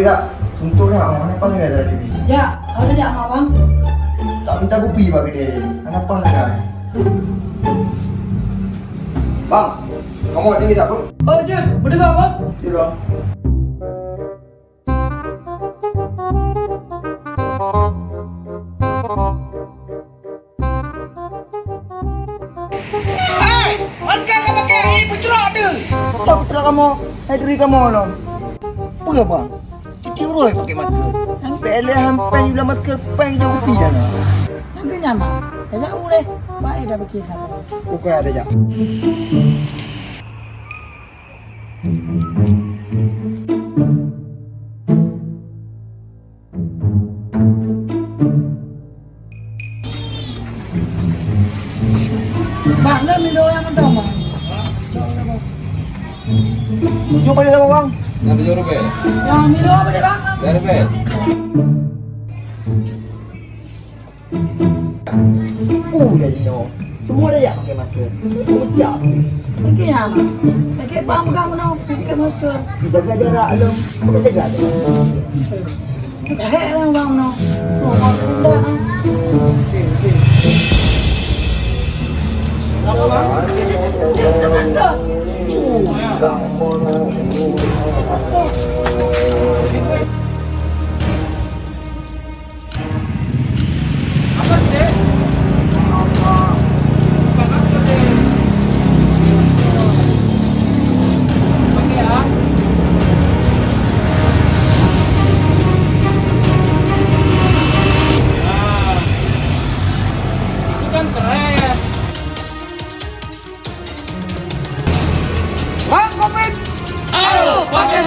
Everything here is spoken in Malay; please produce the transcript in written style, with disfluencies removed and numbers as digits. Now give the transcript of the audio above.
dah. Untuk dah, mana apa lagi tadi? Ya, ada jak mak bang. Tak minta kopi pak dia. Kenapa lagi? Bang, kamu ada tak apa? Oh Jun, berdengar apa? Tidak. Hei, mana sekarang kau pakai ini pencerah tu? Tak betul kamu. Hai diri kamu lah. Apa bang? Titik roy pakai masker. Pele hampai bila masker pai jauh kopi sana. Nanti nyaman. Dah boleh. Baik dah pakai apa? Bukan ada jak. Bang, nak minum yang mana bang? Jumpa dia sama bang. Nak RM7. Yang minum apa dia bang? RM2. Ya Dino. Semua ada jak pakai masker. Kamu jak. Pakai nyaman. Pakai bang pegang mana? Pakai masker. Jaga jarak lu. Kita jaga tu. Hei lah bang no. Oh, dah. Apa bang? Dia masker. Bang, komen. Ayo, pakai